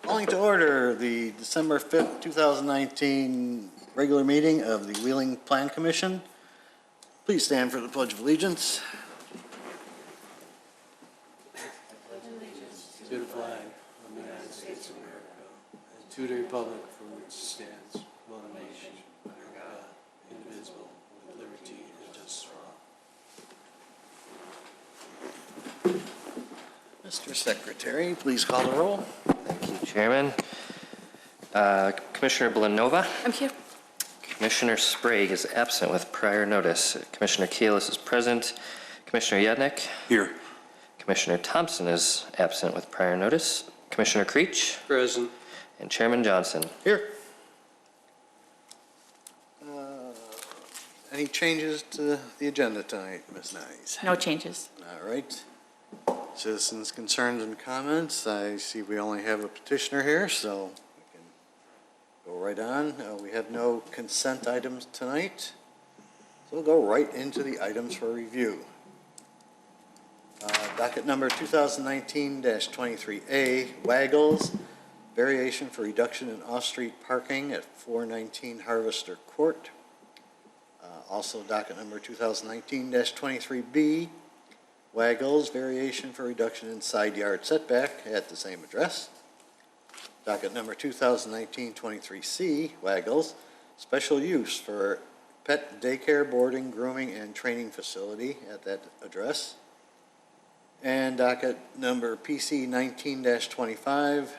Calling to order the December 5th, 2019 regular meeting of the Wheeling Plan Commission. Please stand for the Pledge of Allegiance. To the flag of the United States of America, and to the republic for which it stands, one nation, under God, indivisible, with liberty and justice for all. Mr. Secretary, please call the roll. Thank you, Chairman. Commissioner Blanova? I'm here. Commissioner Sprague is absent with prior notice. Commissioner Kalis is present. Commissioner Yednick? Here. Commissioner Thompson is absent with prior notice. Commissioner Creech? Present. And Chairman Johnson. Here. Any changes to the agenda tonight, Ms. Nyes? No changes. All right. Citizens' concerns and comments. I see we only have a petitioner here, so we can go right on. We have no consent items tonight, so we'll go right into the items for review. Docket number 2019-23A, Waggles, variation for reduction in off-street parking at 419 Harvester Court. Also docket number 2019-23B, Waggles, variation for reduction in side yard setback at the same address. Docket number 2019-23C, Waggles, special use for pet daycare, boarding, grooming, and training facility at that address. And docket number PC 19-25,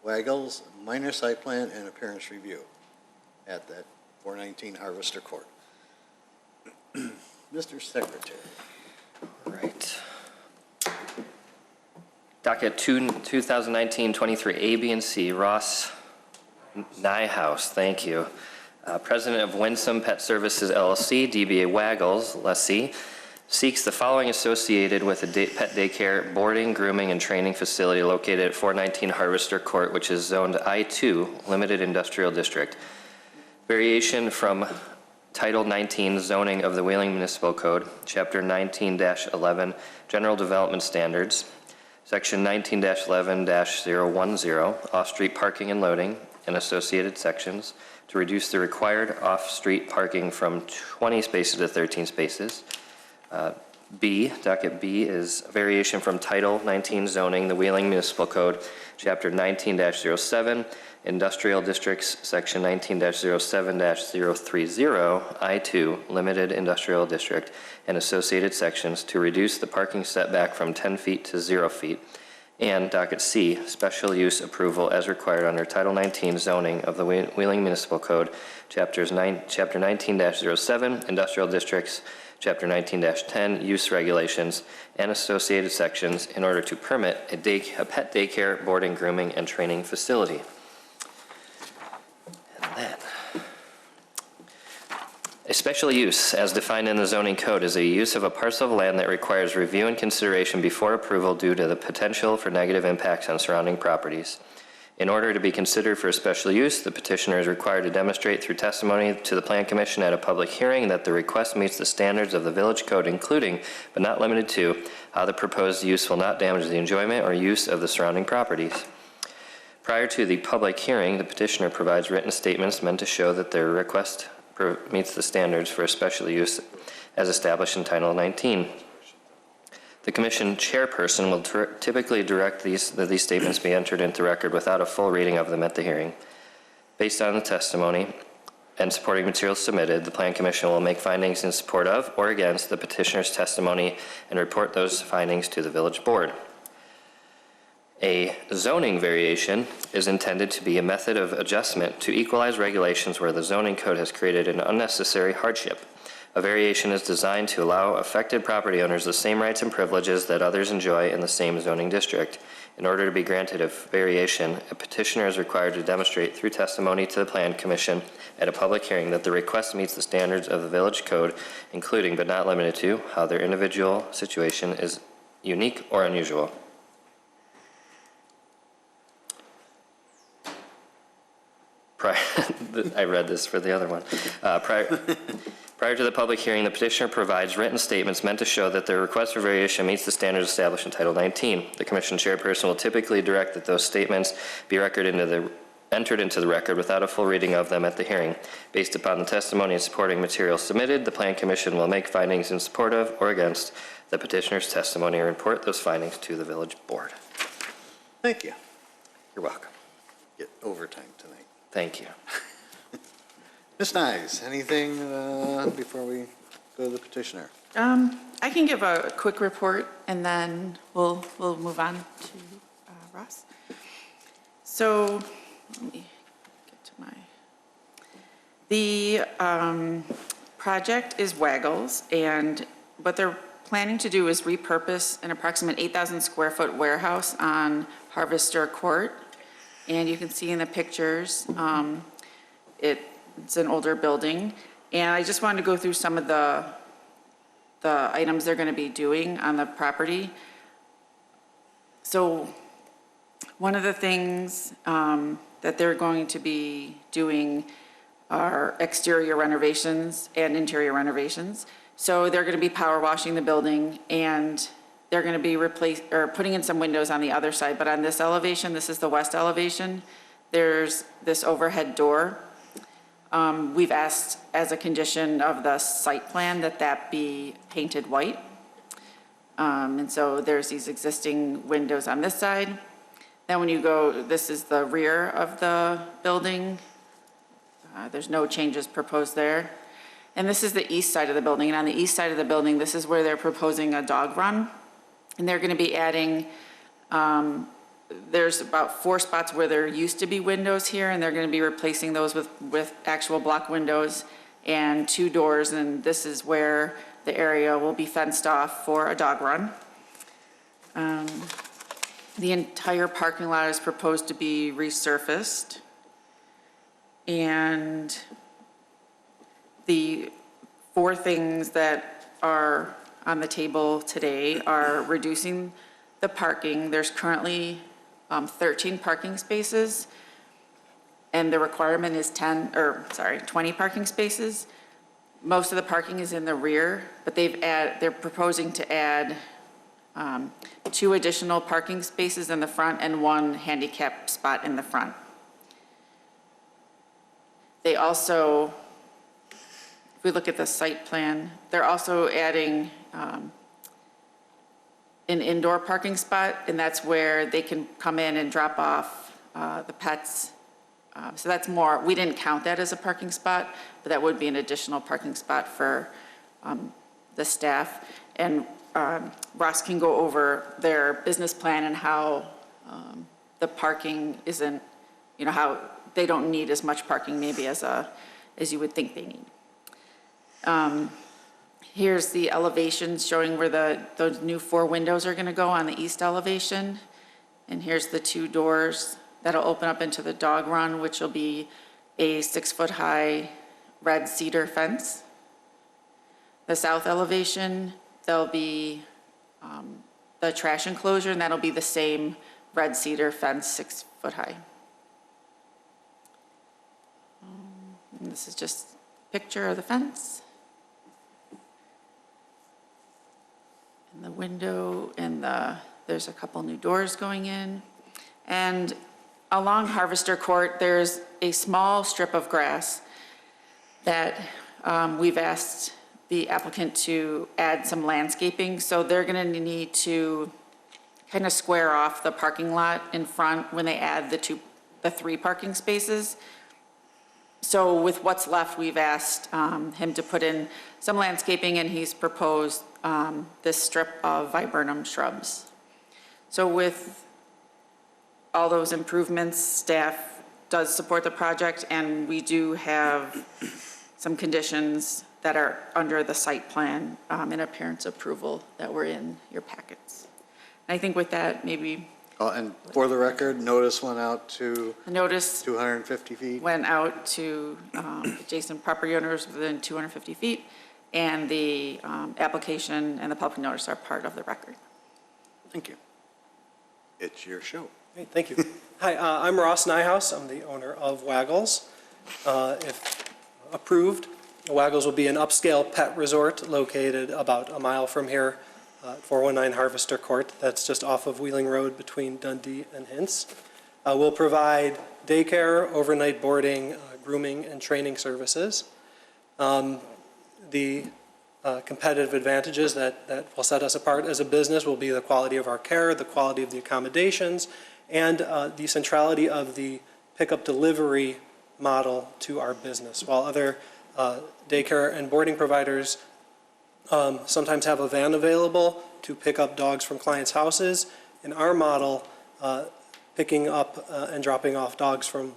Waggles, minor site plan and appearance review at that 419 Harvester Court. Mr. Secretary. Right. Docket 2019-23A, B, and C, Ross Nyhouse, thank you. President of Winsome Pet Services LLC, DBA Waggles, lessee, seeks the following associated with a pet daycare, boarding, grooming, and training facility located at 419 Harvester Court, which is zoned I-2, Limited Industrial District. Variation from Title 19 Zoning of the Wheeling Municipal Code, Chapter 19-11, General Development Standards, Section 19-11-010, Off-Street Parking and Loading, and associated sections, to reduce the required off-street parking from 20 spaces to 13 spaces. B, docket B is variation from Title 19 Zoning, the Wheeling Municipal Code, Chapter 19-07, Industrial Districts, Section 19-07-030, I-2, Limited Industrial District, and associated sections to reduce the parking setback from 10 feet to 0 feet. And docket C, special use approval as required under Title 19 Zoning of the Wheeling Municipal Code, Chapter 19-07, Industrial Districts, Chapter 19-10, Use Regulations, and associated sections in order to permit a pet daycare, boarding, grooming, and training facility. And then, a special use, as defined in the zoning code, is a use of a parcel of land that requires review and consideration before approval due to the potential for negative impacts on surrounding properties. In order to be considered for a special use, the petitioner is required to demonstrate through testimony to the Plan Commission at a public hearing that the request meets the standards of the Village Code, including, but not limited to, how the proposed use will not damage the enjoyment or use of the surrounding properties. Prior to the public hearing, the petitioner provides written statements meant to show that their request meets the standards for a special use as established in Title 19. The Commission chairperson will typically direct that these statements be entered into record without a full reading of them at the hearing. Based on the testimony and supporting materials submitted, the Plan Commission will make findings in support of or against the petitioner's testimony and report those findings to the Village Board. A zoning variation is intended to be a method of adjustment to equalize regulations where the zoning code has created an unnecessary hardship. A variation is designed to allow affected property owners the same rights and privileges that others enjoy in the same zoning district. In order to be granted a variation, a petitioner is required to demonstrate through testimony to the Plan Commission at a public hearing that the request meets the standards of the Village Code, including but not limited to how their individual situation is unique or unusual. I read this for the other one. Prior to the public hearing, the petitioner provides written statements meant to show that their request for variation meets the standards established in Title 19. The commission chairperson will typically direct that those statements be entered into the record without a full reading of them at the hearing. Based upon the testimony and supporting materials submitted, the Plan Commission will make findings in support of or against the petitioner's testimony and report those findings to the village board. Thank you. You're welcome. Get overtime tonight. Thank you. Ms. Nyes, anything before we go to the petitioner? I can give a quick report, and then we'll move on to Ross. So, let me get to the project is Waggles, and what they're planning to do is repurpose an approximate 8,000 square foot warehouse on Harvester Court. And you can see in the pictures, it's an older building. And I just wanted to go through some of the items they're going to be doing on the property. So one of the things that they're going to be doing are exterior renovations and interior renovations. So they're going to be power washing the building, and they're going to be putting in some windows on the other side. But on this elevation, this is the west elevation, there's this overhead door. We've asked as a condition of the site plan that be painted white. And so there's these existing windows on this side. Then when you go, this is the rear of the building. There's no changes proposed there. And this is the east side of the building. And on the east side of the building, this is where they're proposing a dog run. And they're going to be adding, there's about 4 spots where there used to be windows here, and they're going to be replacing those with actual block windows and 2 doors. And this is where the area will be fenced off for a dog run. The entire parking lot is proposed to be resurfaced. And the 4 things that are on the table today are reducing the parking. There's currently 13 parking spaces, and the requirement is 20 parking spaces. Most of the parking is in the rear, but they're proposing to add 2 additional parking spaces in the front and 1 handicap spot in the front. They also, if we look at the site plan, they're also adding an indoor parking spot, and that's where they can come in and drop off the pets. So that's more, we didn't count that as a parking spot, but that would be an additional parking spot for the staff. And Ross can go over their business plan and how the parking isn't, how they don't need as much parking maybe as you would think they need. Here's the elevations showing where those new 4 windows are going to go on the east elevation. And here's the 2 doors that'll open up into the dog run, which will be a 6-foot-high red cedar fence. The south elevation, there'll be the trash enclosure, and that'll be the same red cedar fence, 6-foot-high. And this is just a picture of the fence. And the window, and there's a couple new doors going in. And along Harvester Court, there's a small strip of grass that we've asked the applicant to add some landscaping. So they're going to need to kind of square off the parking lot in front when they add the 3 parking spaces. So with what's left, we've asked him to put in some landscaping, and he's proposed this strip of viburnum shrubs. So with all those improvements, staff does support the project, and we do have some conditions that are under the site plan and appearance approval that were in your packets. And I think with that, maybe. And for the record, notice went out to The notice 250 feet? went out to adjacent property owners within 250 feet, and the application and the public notice are part of the record. Thank you. It's your show. Great, thank you. Hi, I'm Ross Nyhouse. I'm the owner of Waggles. If approved, Waggles will be an upscale pet resort located about a mile from here, 419 Harvester Court. That's just off of Wheeling Road between Dundee and Hints. We'll provide daycare, overnight boarding, grooming, and training services. The competitive advantages that will set us apart as a business will be the quality of our care, the quality of the accommodations, and the centrality of the pickup delivery model to our business. While other daycare and boarding providers sometimes have a van available to pick up dogs from clients' houses, in our model, picking up and dropping off dogs from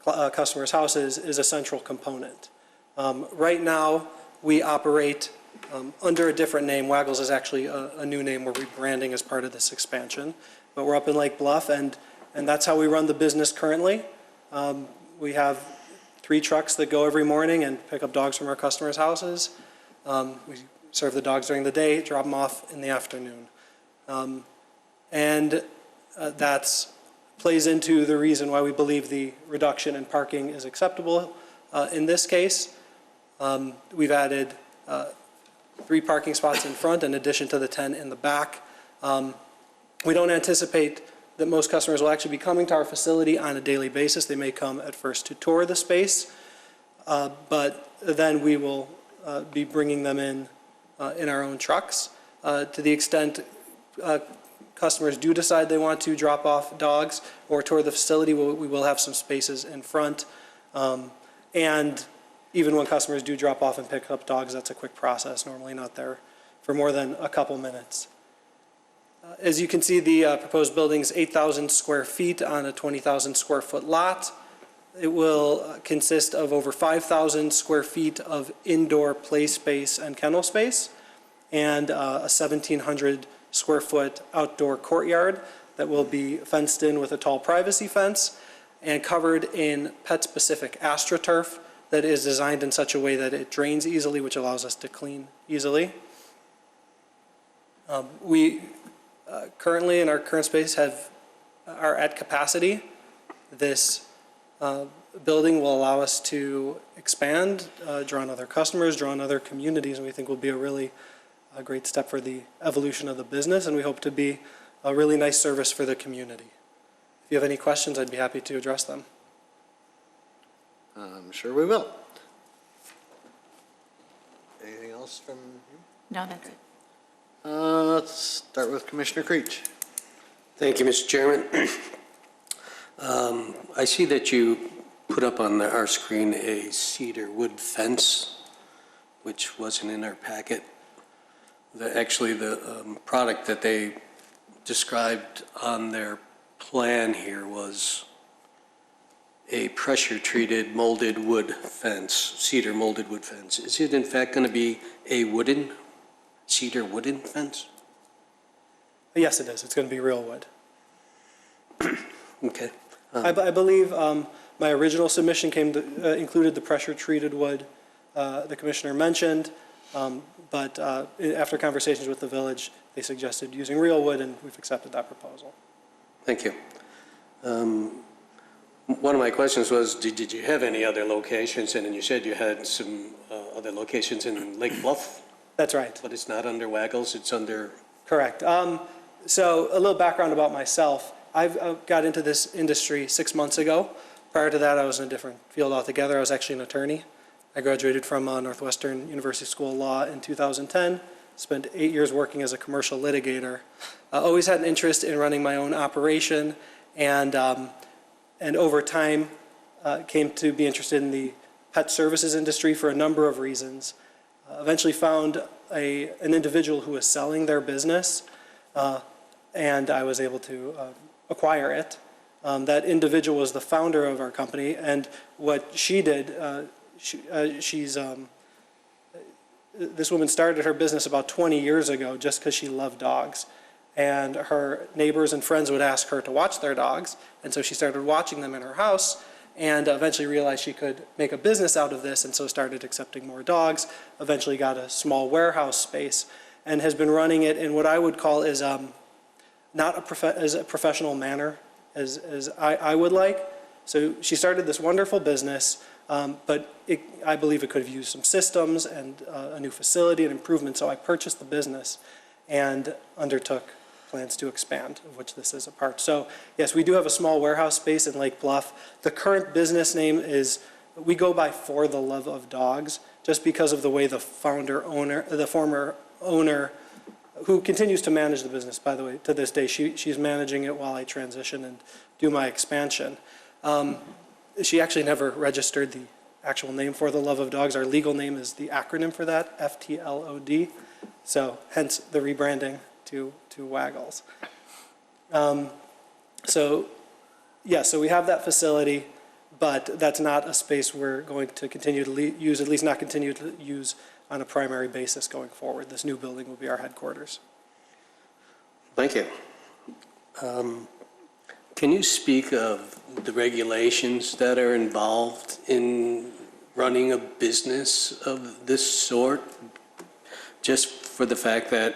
customers' houses is a central component. Right now, we operate under a different name. Waggles is actually a new name. We're rebranding as part of this expansion. But we're up in Lake Bluff, and that's how we run the business currently. We have 3 trucks that go every morning and pick up dogs from our customers' houses. We serve the dogs during the day, drop them off in the afternoon. And that plays into the reason why we believe the reduction in parking is acceptable. In this case, we've added 3 parking spots in front in addition to the 10 in the back. We don't anticipate that most customers will actually be coming to our facility on a daily basis. They may come at first to tour the space, but then we will be bringing them in our own trucks. To the extent customers do decide they want to drop off dogs or tour the facility, we will have some spaces in front. And even when customers do drop off and pick up dogs, that's a quick process, normally not there for more than a couple minutes. As you can see, the proposed building is 8,000 square feet on a 20,000 square foot lot. It will consist of over 5,000 square feet of indoor play space and kennel space, and a 1,700 square foot outdoor courtyard that will be fenced in with a tall privacy fence and covered in pet-specific AstroTurf that is designed in such a way that it drains easily, which allows us to clean easily. We currently in our current space are at capacity. This building will allow us to expand, draw in other customers, draw in other communities, and we think will be a really great step for the evolution of the business, and we hope to be a really nice service for the community. If you have any questions, I'd be happy to address them. I'm sure we will. Anything else from you? No, that's it. Let's start with Commissioner Creech. Thank you, Mr. Chairman. I see that you put up on our screen a cedar wood fence, which wasn't in our packet. Actually, the product that they described on their plan here was a pressure-treated molded wood fence, cedar molded wood fence. Is it in fact going to be a cedar wooden fence? Yes, it is. It's going to be real wood. Okay. I believe my original submission included the pressure-treated wood the commissioner mentioned, but after conversations with the village, they suggested using real wood, and we've accepted that proposal. Thank you. One of my questions was, did you have any other locations? And then you said you had some other locations in Lake Bluff, That's right. but it's not under Waggles, it's under... Correct. So a little background about myself. I've got into this industry 6 months ago. Prior to that, I was in a different field altogether. I was actually an attorney. I graduated from Northwestern University School of Law in 2010, spent 8 years working as a commercial litigator. I always had an interest in running my own operation, and over time came to be interested in the pet services industry for a number of reasons. Eventually found an individual who was selling their business, and I was able to acquire it. That individual was the founder of our company, and what she did, this woman started her business about 20 years ago just because she loved dogs. And her neighbors and friends would ask her to watch their dogs, and so she started watching them in her house, and eventually realized she could make a business out of this, and so started accepting more dogs, eventually got a small warehouse space, and has been running it in what I would call is not as a professional manner as I would like. So she started this wonderful business, But I believe it could have used some systems and a new facility and improvement, so I purchased the business and undertook plans to expand, of which this is a part. So yes, we do have a small warehouse space in Lake Bluff. The current business name is, we go by For the Love of Dogs, just because of the way the former owner, who continues to manage the business, by the way, to this day, she's managing it while I transition and do my expansion. She actually never registered the actual name For the Love of Dogs. Our legal name is the acronym for that, FTLOD. So hence the rebranding to Waggles. So we have that facility, but that's not a space we're going to continue to use, at least not continue to use on a primary basis going forward. This new building will be our headquarters. Thank you. Can you speak of the regulations that are involved in running a business of this sort? Just for the fact that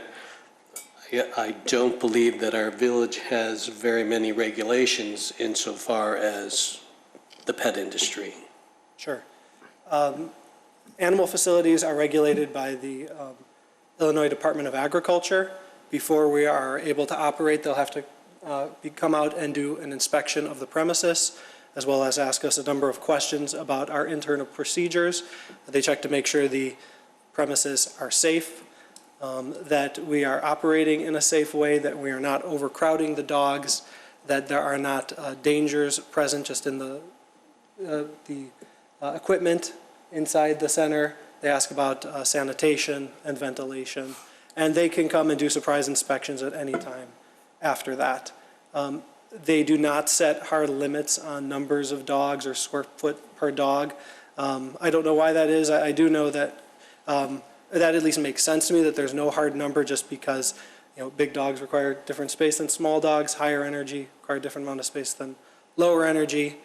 I don't believe that our village has very many regulations insofar as the pet industry. Sure. Animal facilities are regulated by the Illinois Department of Agriculture. Before we are able to operate, they'll have to come out and do an inspection of the premises, as well as ask us a number of questions about our internal procedures. They check to make sure the premises are safe, that we are operating in a safe way, that we are not overcrowding the dogs, that there are not dangers present just in the equipment inside the center. They ask about sanitation and ventilation, and they can come and do surprise inspections at any time after that. They do not set hard limits on numbers of dogs or square foot per dog. I don't know why that is. I do know that that at least makes sense to me, that there's no hard number, just because big dogs require different space than small dogs, higher energy require a different amount of space than lower energy,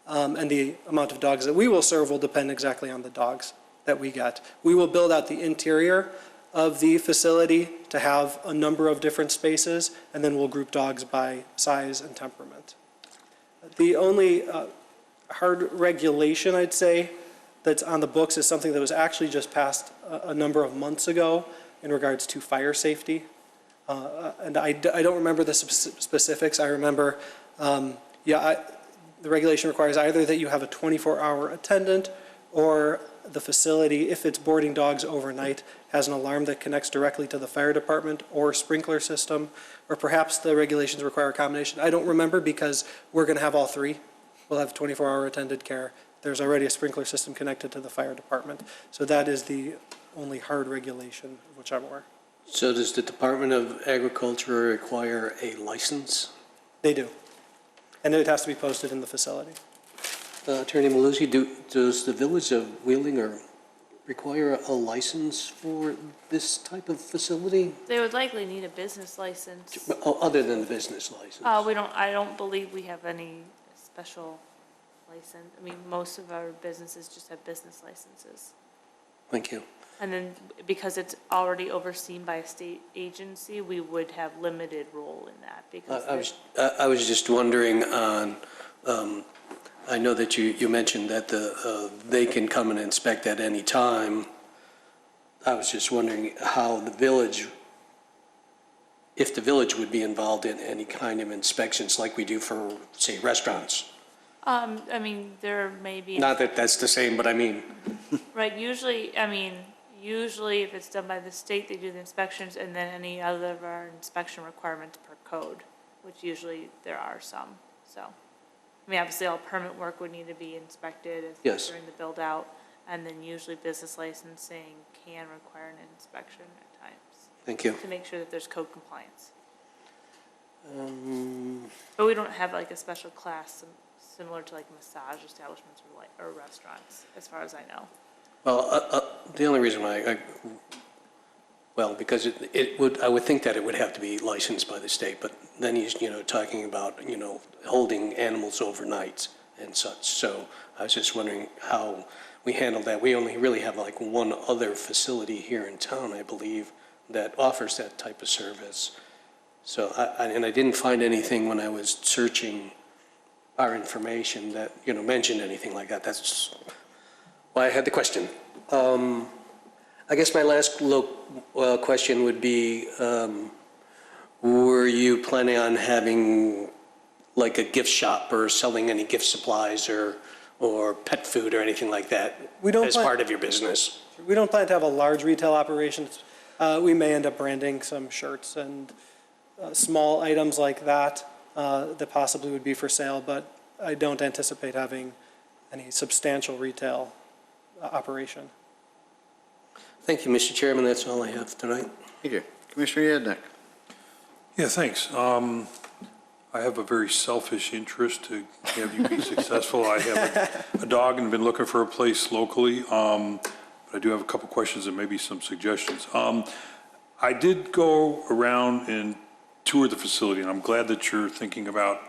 and the amount of dogs that we will serve will depend exactly on the dogs that we get. We will build out the interior of the facility to have a number of different spaces, and then we'll group dogs by size and temperament. The only hard regulation, I'd say, that's on the books is something that was actually just passed a number of months ago in regards to fire safety. And I don't remember the specifics. I remember, the regulation requires either that you have a 24-hour attendant, or the facility, if it's boarding dogs overnight, has an alarm that connects directly to the fire department or sprinkler system, or perhaps the regulations require a combination. I don't remember, because we're going to have all three. We'll have 24-hour attended care. There's already a sprinkler system connected to the fire department. So that is the only hard regulation of which I'm aware. So does the Department of Agriculture require a license? They do. And it has to be posted in the facility. Attorney Maluzzi, does the village of Wheeling require a license for this type of facility? They would likely need a business license. Other than the business license? I don't believe we have any special license. I mean, most of our businesses just have business licenses. Thank you. And then because it's already overseen by a state agency, we would have limited role in that, because I was just wondering on, I know that you mentioned that they can come and inspect at any time. I was just wondering how the village, if the village would be involved in any kind of inspections like we do for, say, restaurants. I mean, there may be. Not that that's the same, but I mean. Right, usually if it's done by the state, they do the inspections, and then any other of our inspection requirements per code, which usually there are some, so. I mean, obviously, all permit work would need to be inspected Yes. during the build-out, and then usually business licensing can require an inspection at times. Thank you. To make sure that there's code compliance. But we don't have like a special class similar to like massage establishments or restaurants, as far as I know. Well, the only reason why because I would think that it would have to be licensed by the state, but then he's, talking about, holding animals overnight and such. So I was just wondering how we handle that. We only really have like one other facility here in town, I believe, that offers that type of service. So, I didn't find anything when I was searching our information that, mentioned anything like that. Well, I had the question. I guess my last question would be, were you planning on having like a gift shop or selling any gift supplies or pet food or anything like that as part of your business? We don't plan to have a large retail operation. We may end up branding some shirts and small items like that that possibly would be for sale, but I don't anticipate having any substantial retail operation. Thank you, Mr. Chairman. That's all I have tonight. Thank you. Commissioner Yadnik. Yeah, thanks. I have a very selfish interest to have you be successful. I have a dog and been looking for a place locally, but I do have a couple questions and maybe some suggestions. I did go around and tour the facility, and I'm glad that you're thinking about,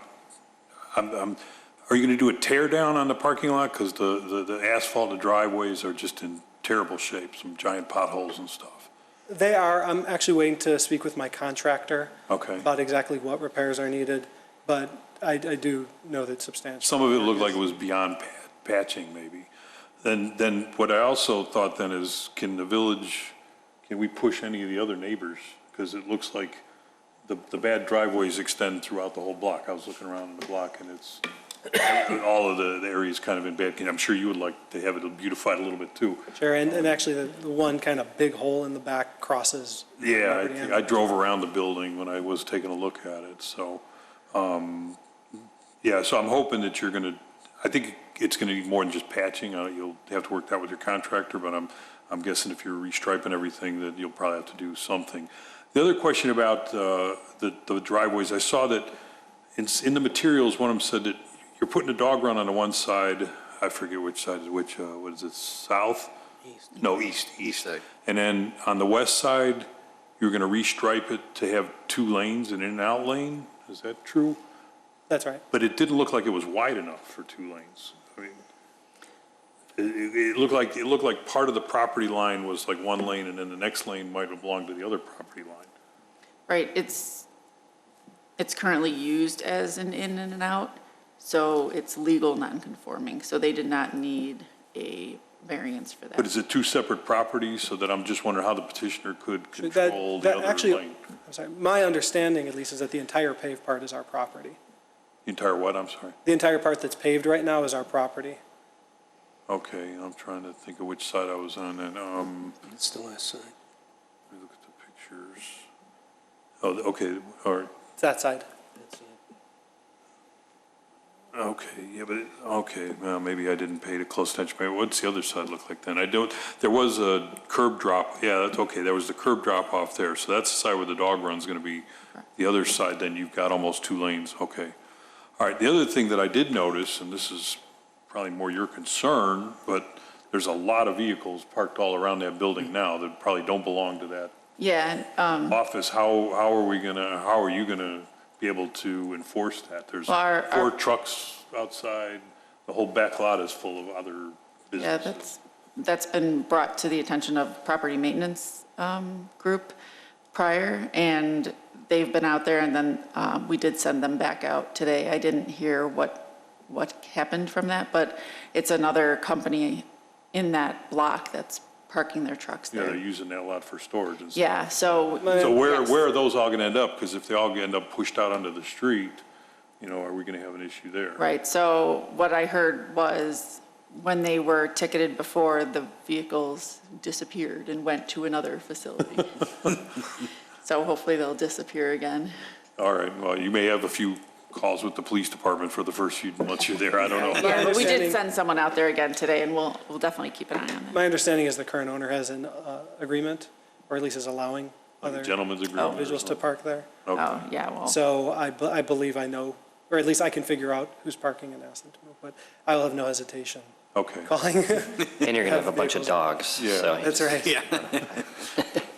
are you going to do a tear down on the parking lot? Because the asphalt, the driveways are just in terrible shape, some giant potholes and stuff. They are. I'm actually waiting to speak with my contractor Okay. about exactly what repairs are needed, but I do know that substantial. Some of it looked like it was beyond patching, maybe. Then what I also thought then is, can we push any of the other neighbors? Because it looks like the bad driveways extend throughout the whole block. I was looking around the block, and it's all of the areas kind of in bad condition. I'm sure you would like to have it beautified a little bit too. Sure, and actually the one kind of big hole in the back crosses. Yeah, I drove around the building when I was taking a look at it, so, yeah, so I'm hoping that I think it's gonna be more than just patching. You'll have to work that with your contractor, but I'm guessing if you're restriping everything, that you'll probably have to do something. The other question about the driveways, I saw that in the materials, one of them said that you're putting a dog run on the one side, I forget which side is which, what is it, south? East. No, east. side. And then on the west side, you're gonna restripe it to have 2 lanes, an in and out lane, is that true? That's right. But it didn't look like it was wide enough for 2 lanes. I mean, it looked like part of the property line was like 1 lane, and then the next lane might have belonged to the other property line. Right, it's currently used as an in and an out, so it's legal non-conforming, so they did not need a variance for that. But is it 2 separate properties, so that I'm just wondering how the petitioner could control the other actually, lane? I'm sorry, my understanding at least is that the entire paved part is our property. The entire what, I'm sorry? The entire part that's paved right now is our property. Okay, I'm trying to think of which side I was on, and, It's the last side. let me look at the pictures. Oh, okay, all right. It's that side. Okay, yeah, but, okay, well, maybe I didn't pay close attention. Maybe what's the other side look like then? There was a curb drop, yeah, that's okay, there was the curb drop off there, so that's the side where the dog run's gonna be. The other side, then you've got almost 2 lanes, okay. All right, the other thing that I did notice, and this is probably more your concern, but there's a lot of vehicles parked all around that building now that probably don't belong to that Yeah, office. How are you gonna be able to enforce that? There's Well, 4 trucks outside, the whole back lot is full of other yeah, businesses. that's been brought to the attention of property maintenance group prior, and they've been out there, and then we did send them back out today. I didn't hear what happened from that, but it's another company in that block that's parking their trucks Yeah, they're there. using that lot for storage and stuff. Yeah, so. So yes. where are those all gonna end up? Because if they all end up pushed out onto the street, are we gonna have an issue there? Right, so what I heard was when they were ticketed before, the vehicles disappeared and went to another facility. So hopefully they'll disappear again. All right, well, you may have a few calls with the police department for the first few months you're there, I don't know. Yeah, but we did understanding- send someone out there again today, and we'll definitely keep an eye on that. My understanding is the current owner has an agreement, or at least is allowing Like a other gentleman's agreement or individuals to something. park there. Okay. Oh, yeah, well, So I believe I know, or at least I can figure out who's parking and ask them to move, but I will have no hesitation Okay. calling. And you're gonna have a bunch of dogs, Yeah. so. That's right. Yeah.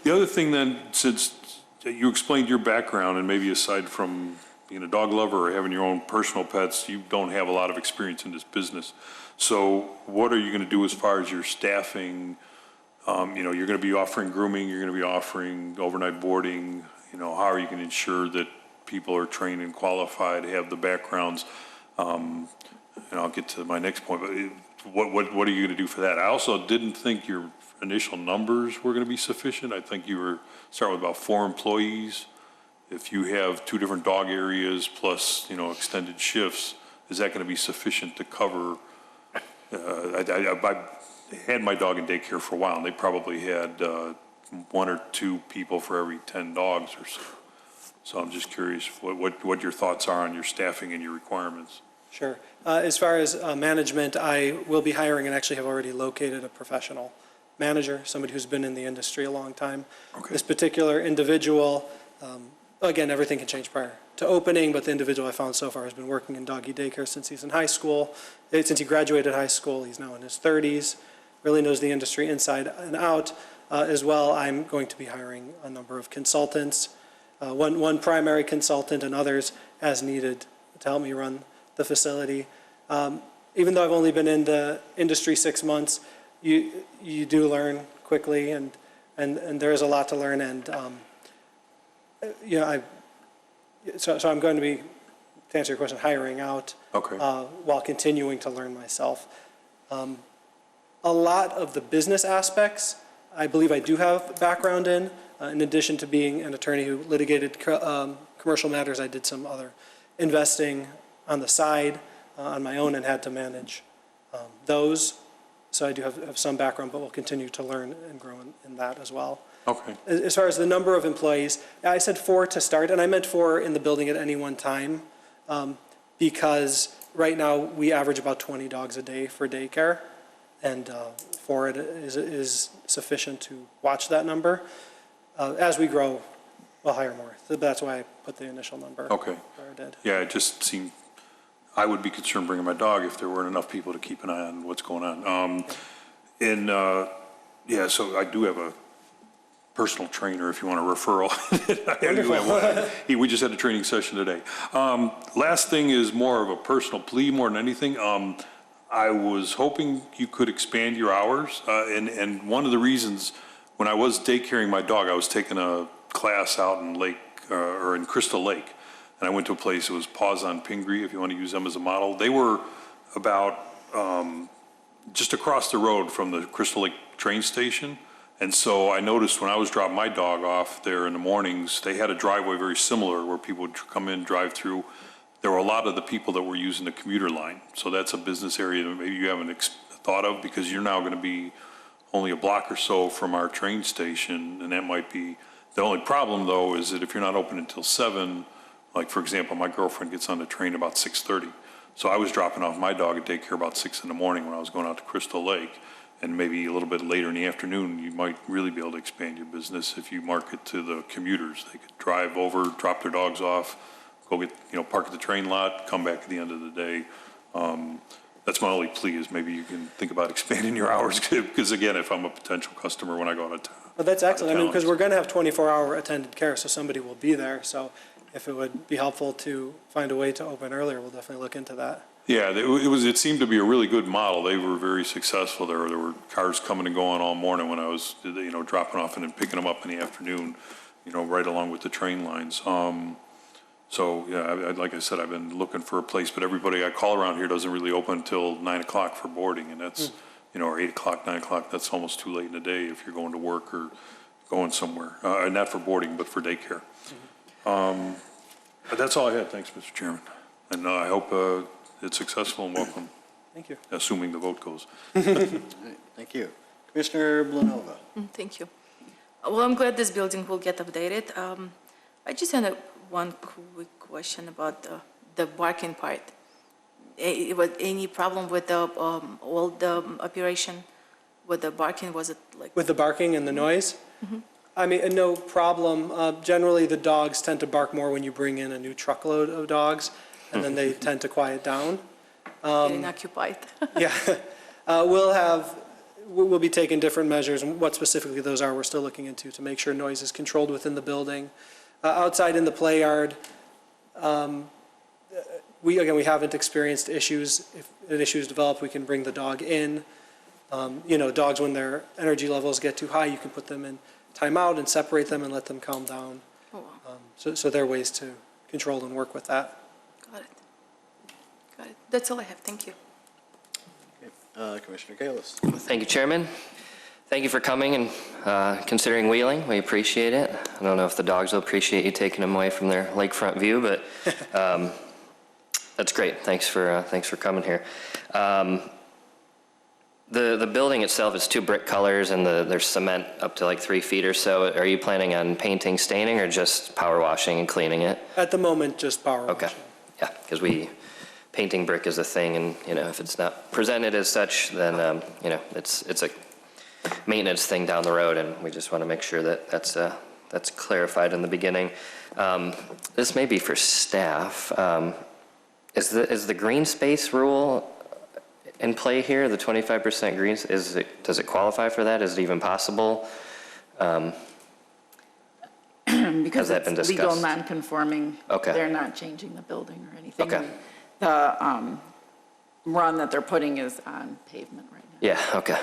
The other thing then, since you explained your background, and maybe aside from being a dog lover or having your own personal pets, you don't have a lot of experience in this business. So what are you going to do as far as your staffing? You're going to be offering grooming, you're going to be offering overnight boarding. How are you going to ensure that people are trained and qualified, have the backgrounds? And I'll get to my next point, but what are you going to do for that? I also didn't think your initial numbers were going to be sufficient. I think you were starting with about 4 employees. If you have 2 different dog areas plus, extended shifts, is that going to be sufficient to cover? I had my dog in daycare for a while, and they probably had 1 or 2 people for every 10 dogs or so. So I'm just curious what your thoughts are on your staffing and your requirements. Sure. As far as management, I will be hiring and actually have already located a professional manager, somebody who's been in the industry a long time. Okay. This particular individual, again, everything can change prior to opening, but the individual I found so far has been working in doggy daycare since he's in high school. Since he graduated high school, he's now in his 30s, really knows the industry inside and out. As well, I'm going to be hiring a number of consultants, one primary consultant and others as needed to help me run the facility. Even though I've only been in the industry 6 months, you do learn quickly, and there is a lot to learn. And so I'm going to be, to answer your question, hiring out. Okay. While continuing to learn myself. A lot of the business aspects, I believe I do have background in addition to being an attorney who litigated commercial matters. I did some other investing on the side on my own and had to manage those. So I do have some background, but will continue to learn and grow in that as well. Okay. As far as the number of employees, I said 4 to start, and I meant 4 in the building at any one time, because right now we average about 20 dogs a day for daycare, and 4 is sufficient to watch that number. As we grow, we'll hire more. So that's why I put the initial number. Okay. Where I did. Yeah, it just seemed, I would be concerned bringing my dog if there weren't enough people to keep an eye on what's going on. So I do have a personal trainer if you want a referral. I do have one. We just had a training session today. Last thing is more of a personal plea more than anything. I was hoping you could expand your hours. And one of the reasons, when I was daycaring my dog, I was taking a class out in in Crystal Lake. And I went to a place, it was Paws on Pingree, if you want to use them as a model. They were about just across the road from the Crystal Lake train station. And so I noticed when I was dropping my dog off there in the mornings, they had a driveway very similar where people would come in, drive through. There were a lot of the people that were using the commuter line. So that's a business area that maybe you haven't thought of, because you're now going to be only a block or so from our train station. And that might be, the only problem though is that if you're not open until 7, like for example, my girlfriend gets on the train about 6:30. So I was dropping off my dog at daycare about 6 in the morning when I was going out to Crystal Lake. And maybe a little bit later in the afternoon, you might really be able to expand your business if you market to the commuters. They could drive over, drop their dogs off, go get, park at the train lot, come back at the end of the day. That's my only plea, is maybe you can think about expanding your hours, because again, if I'm a potential customer when I go out of town. Well, that's excellent. I mean, because we're going to have 24-hour attended care, so somebody will be there. So if it would be helpful to find a way to open earlier, we'll definitely look into that. Yeah, it seemed to be a really good model. They were very successful there. There were cars coming and going all morning when I was, dropping off and then picking them up in the afternoon, right along with the train lines. So, yeah, like I said, I've been looking for a place, but everybody I call around here doesn't really open until 9 o'clock for boarding, and that's, or 8 o'clock, 9 o'clock, that's almost too late in the day if you're going to work or going somewhere. And not for boarding, but for daycare. But that's all I had. Thanks, Mr. Chairman. And I hope it's successful and welcome, Thank you. assuming the vote goes. All right, thank you. Commissioner Blanova. Thank you. Well, I'm glad this building will get updated. I just had one quick question about the barking part. Was any problem with the old operation with the barking? Was it like? With the barking and the noise? I mean, no problem. Generally, the dogs tend to bark more when you bring in a new truckload of dogs, and then they tend to quiet down. Getting occupied. Yeah. We'll be taking different measures, and what specifically those are, we're still looking into to make sure noise is controlled within the building. Outside in the play yard, we haven't experienced issues. If an issue is developed, we can bring the dog in. Dogs, when their energy levels get too high, you can put them in timeout and separate them and let them calm down. Oh, wow. So there are ways to control and work with that. Got it. That's all I have. Thank you. Okay. Commissioner Kaylas. Thank you, Chairman. Thank you for coming and considering wheeling. We appreciate it. I don't know if the dogs will appreciate you taking them away from their lakefront view, but that's great. Thanks for coming here. The building itself is 2 brick colors, and there's cement up to like 3 feet or so. Are you planning on painting, staining, or just power washing and cleaning it? At the moment, just power Okay. washing. Yeah, because painting brick is a thing, and, if it's not presented as such, then, it's a maintenance thing down the road, and we just want to make sure that that's clarified in the beginning. This may be for staff. Is the green space rule in play here, the 25% greens? Does it qualify for that? Is it even possible? Because Has that been it's legal discussed? non-conforming. Okay. They're not changing the building or anything. Okay. The run that they're putting is on pavement right now. Yeah, okay.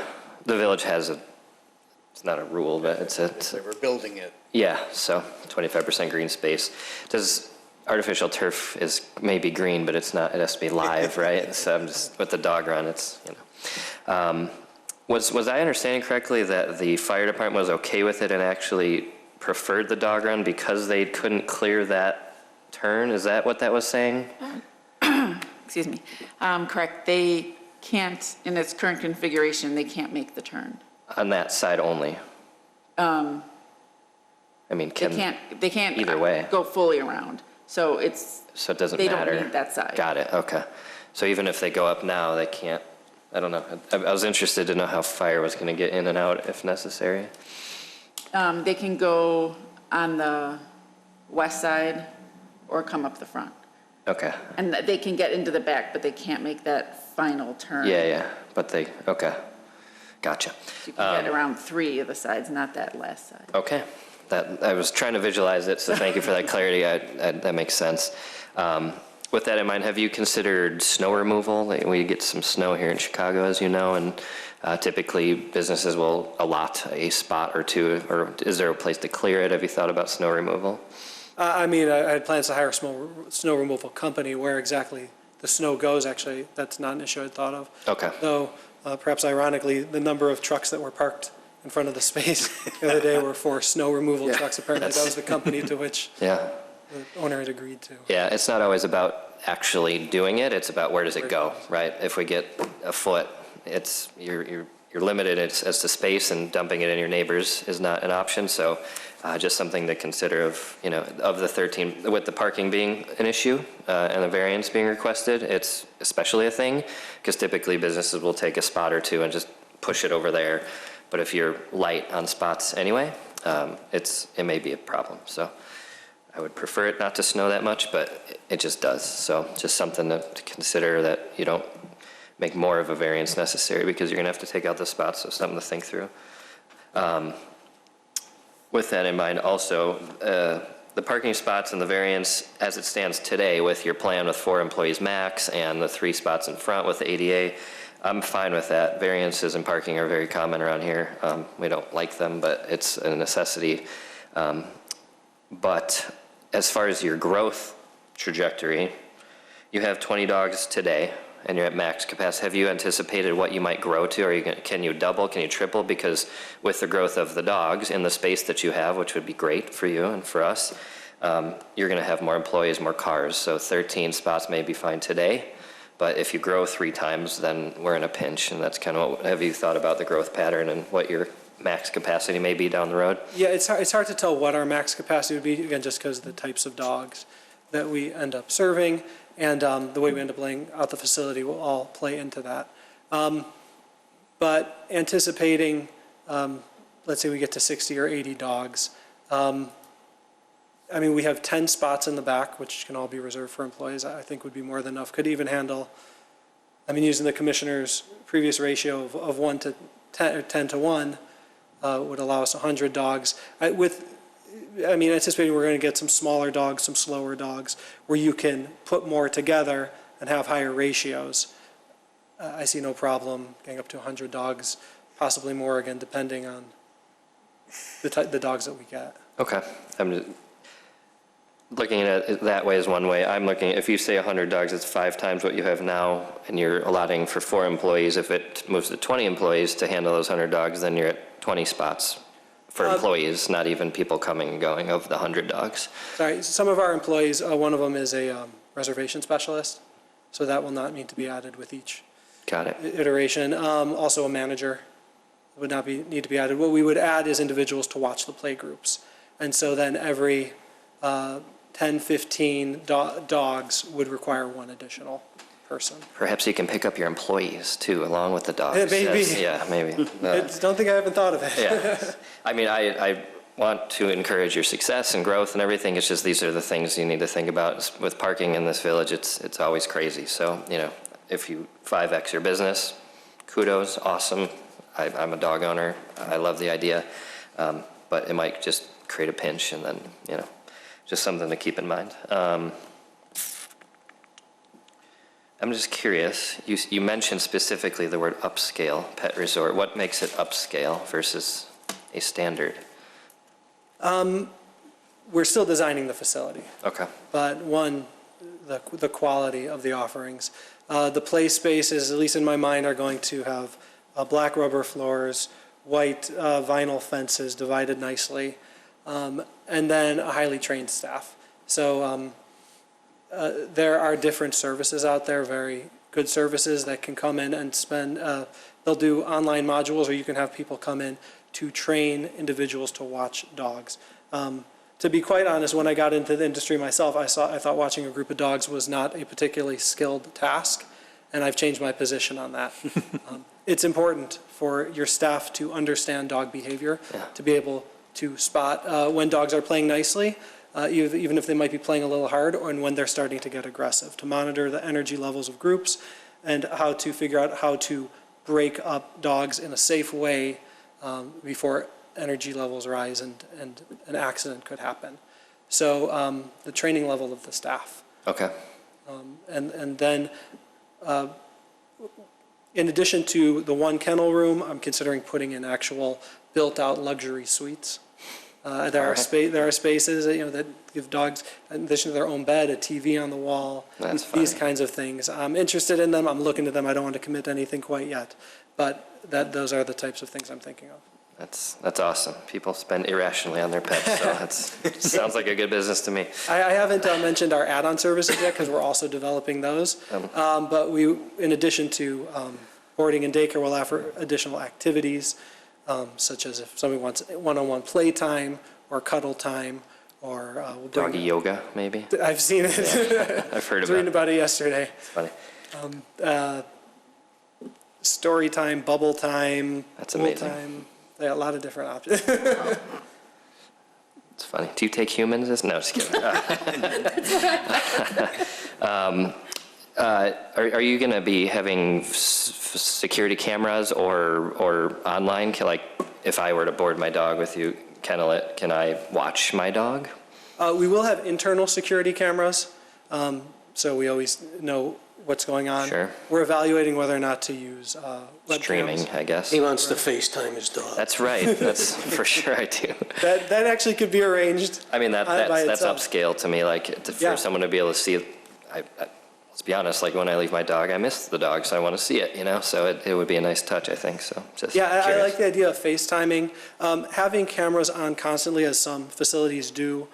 The village has it's not a rule, but it's They were building it. yeah, so 25% green space. Artificial turf maybe green, but it's not, it has to be live, right? So I'm just, with the dog run, it's, Was I understanding correctly that the fire department was okay with it and actually preferred the dog run because they couldn't clear that turn? Is that what that was saying? Excuse me. Correct. They can't, in its current configuration, they can't make the turn. On that side only? I mean, They can't either way. go fully around. So it doesn't matter. They don't need that side. Got it, okay. So even if they go up now, they can't, I don't know. I was interested to know how fire was going to get in and out if necessary. They can go on the west side or come up the front. Okay. And they can get into the back, but they can't make that final turn. Yeah, but okay. Gotcha. You can get around 3 of the sides, not that last side. Okay. I was trying to visualize it, so thank you for that clarity. That makes sense. With that in mind, have you considered snow removal? We get some snow here in Chicago, as you know, and typically businesses will allot a spot or 2, or is there a place to clear it? Have you thought about snow removal? I had plans to hire a snow removal company. Where exactly the snow goes, actually, that's not an issue I'd thought of. Okay. Though, perhaps ironically, the number of trucks that were parked in front of the space the other day were for snow removal trucks. Apparently, that was the company to which Yeah. the owner had agreed to. Yeah, it's not always about actually doing it, it's about where does it go, right? If we get a foot, you're limited as to space, and dumping it in your neighbors is not an option, so just something to consider of the 13, with the parking being an issue and the variance being requested, it's especially a thing, because typically businesses will take a spot or 2 and just push it over there, but if you're light on spots anyway, it may be a problem, so. I would prefer it not to snow that much, but it just does. So just something to consider, that you don't make more of a variance necessary because you're going to have to take out the spots, so something to think through. With that in mind, also, the parking spots and the variance as it stands today with your plan with 4 employees max and the 3 spots in front with the ADA, I'm fine with that. Variances in parking are very common around here. We don't like them, but it's a necessity. But as far as your growth trajectory, you have 20 dogs today and you're at max capacity. Have you anticipated what you might grow to? Can you double, can you triple? Because with the growth of the dogs in the space that you have, which would be great for you and for us, you're going to have more employees, more cars. So 13 spots may be fine today, but if you grow 3 times, then we're in a pinch. And that's kind of what, have you thought about the growth pattern and what your max capacity may be down the road? Yeah, it's hard to tell what our max capacity would be, again, just because of the types of dogs that we end up serving, and the way we end up laying out the facility will all play into that. But anticipating, let's say we get to 60 or 80 dogs, we have 10 spots in the back, which can all be reserved for employees, I think would be more than enough. Could even handle, using the commissioner's previous ratio of 1 to 10, or 10 to 1, would allow us 100 dogs. Anticipating we're going to get some smaller dogs, some slower dogs, where you can put more together and have higher ratios. I see no problem getting up to 100 dogs, possibly more, again, depending on the dogs that we get. Okay. looking at it that way is one way. I'm looking, if you say 100 dogs, it's 5 times what you have now, and you're allotting for 4 employees. If it moves to 20 employees to handle those 100 dogs, then you're at 20 spots for employees, not even people coming and going of the 100 dogs. Sorry, some of our employees, one of them is a reservation specialist, so that will not need to be added with each Got it. iteration. Also, a manager would not need to be added. What we would add is individuals to watch the play groups. And so then every 10, 15 dogs would require 1 additional person. Perhaps you can pick up your employees too, along with the dogs. Maybe. Yes, yeah, maybe. Don't think I haven't thought of it. Yeah. I mean, I want to encourage your success and growth and everything. It's just these are the things you need to think about. With parking in this village, it's always crazy. So, you know, if you 5X your business, kudos, awesome. I'm a dog owner. I love the idea. But it might just create a pinch and then, you know, just something to keep in mind. I'm just curious, you mentioned specifically the word upscale pet resort. What makes it upscale versus a standard? We're still designing the facility. Okay. But one, the quality of the offerings. The play spaces, at least in my mind, are going to have black rubber floors, white vinyl fences divided nicely, and then a highly trained staff. So there are different services out there, very good services that can come in and spend, they'll do online modules, or you can have people come in to train individuals to watch dogs. To be quite honest, when I got into the industry myself, I thought watching a group of dogs was not a particularly skilled task, and I've changed my position on that. It's important for your staff to understand dog behavior, to be able to spot when dogs are playing nicely, even if they might be playing a little hard, or when they're starting to get aggressive, to monitor the energy levels of groups and how to figure out how to break up dogs in a safe way before energy levels rise and an accident could happen. So the training level of the staff. Okay. And then in addition to the 1 kennel room, I'm considering putting in actual built-out luxury suites. There are spaces that give dogs, in addition to their own bed, a TV on the wall. That's these funny. kinds of things. I'm interested in them. I'm looking at them. I don't want to commit to anything quite yet, but those are the types of things I'm thinking of. That's awesome. People spend irrationally on their pets, so it sounds like a good business to me. I haven't mentioned our add-on services yet because we're also developing those. But we, in addition to boarding and daycare, will offer additional activities, such as if somebody wants one-on-one play time or cuddle time, or we'll bring Doggy yoga, maybe? I've seen it. Yeah, I've heard I was reading about it. about it yesterday. It's funny. Story time, bubble time, That's pool amazing. time. They have a lot of different options. It's funny. Do you take humans? No, just kidding. Are you going to be having security cameras or online? Like, if I were to board my dog with you, kennel it, can I watch my dog? We will have internal security cameras, so we always know what's going on. Sure. We're evaluating whether or not to use webcams. Streaming, I guess. He wants to FaceTime his dog. That's right. That's for sure I do. That actually could be arranged. I mean, by that's itself. upscale to me. Like, for Yeah. someone to be able to see, let's be honest, like when I leave my dog, I miss the dog, so I want to see it, So it would be a nice touch, I think, so just Yeah, I curious. like the idea of FaceTiming. Having cameras on constantly, as some facilities do,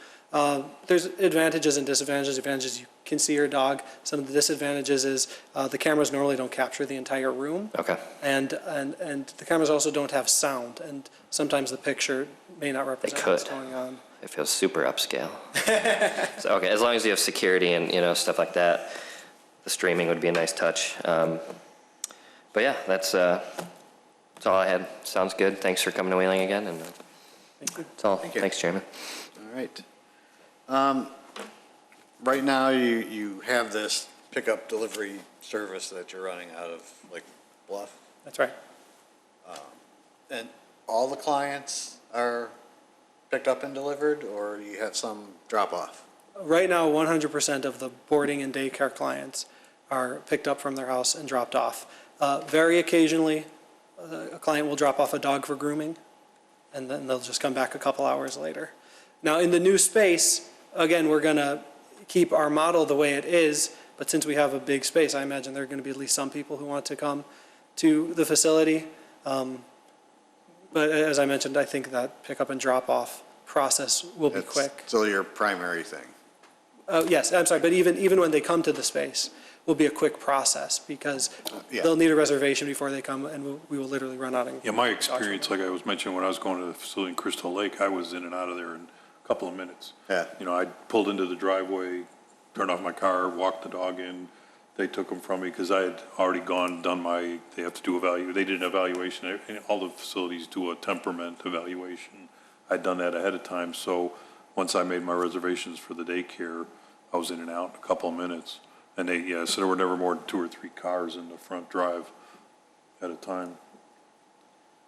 there's advantages and disadvantages. Advantages, you can see your dog. Some of the disadvantages is the cameras normally don't capture the entire room. Okay. And the cameras also don't have sound, and sometimes the picture may not represent what's could. going on. It feels super upscale. So, okay, as long as you have security and, stuff like that, the streaming would be a nice touch. But yeah, that's all I had. Sounds good. Thanks for coming to Wheeling again, and that's all. Thank you. Thanks, Chairman. All right. Right now, you have this pickup delivery service that you're running out of, like, Bluff, That's right. and all the clients are picked up and delivered, or you have some drop-off? Right now, 100% of the boarding and daycare clients are picked up from their house and dropped off. Very occasionally, a client will drop off a dog for grooming, and then they'll just come back a couple hours later. Now, in the new space, again, we're going to keep our model the way it is, but since we have a big space, I imagine there are going to be at least some people who want to come to the facility. But as I mentioned, I think that pickup and drop-off process will be That's quick. still your primary thing. Yes, I'm sorry, but even when they come to the space, will be a quick process because Yeah. they'll need a reservation before they come, and we will literally run out and. Yeah, my experience, like I was mentioning, when I was going to the facility in Crystal Lake, I was in and out of there in a couple of minutes. Yeah. You know, I pulled into the driveway, turned off my car, walked the dog in. They took them from me because I had already done they have to do they did an evaluation. All the facilities do a temperament evaluation. I'd done that ahead of time, so once I made my reservations for the daycare, I was in and out in a couple of minutes. And so there were never more than 2 or 3 cars in the front drive at a time.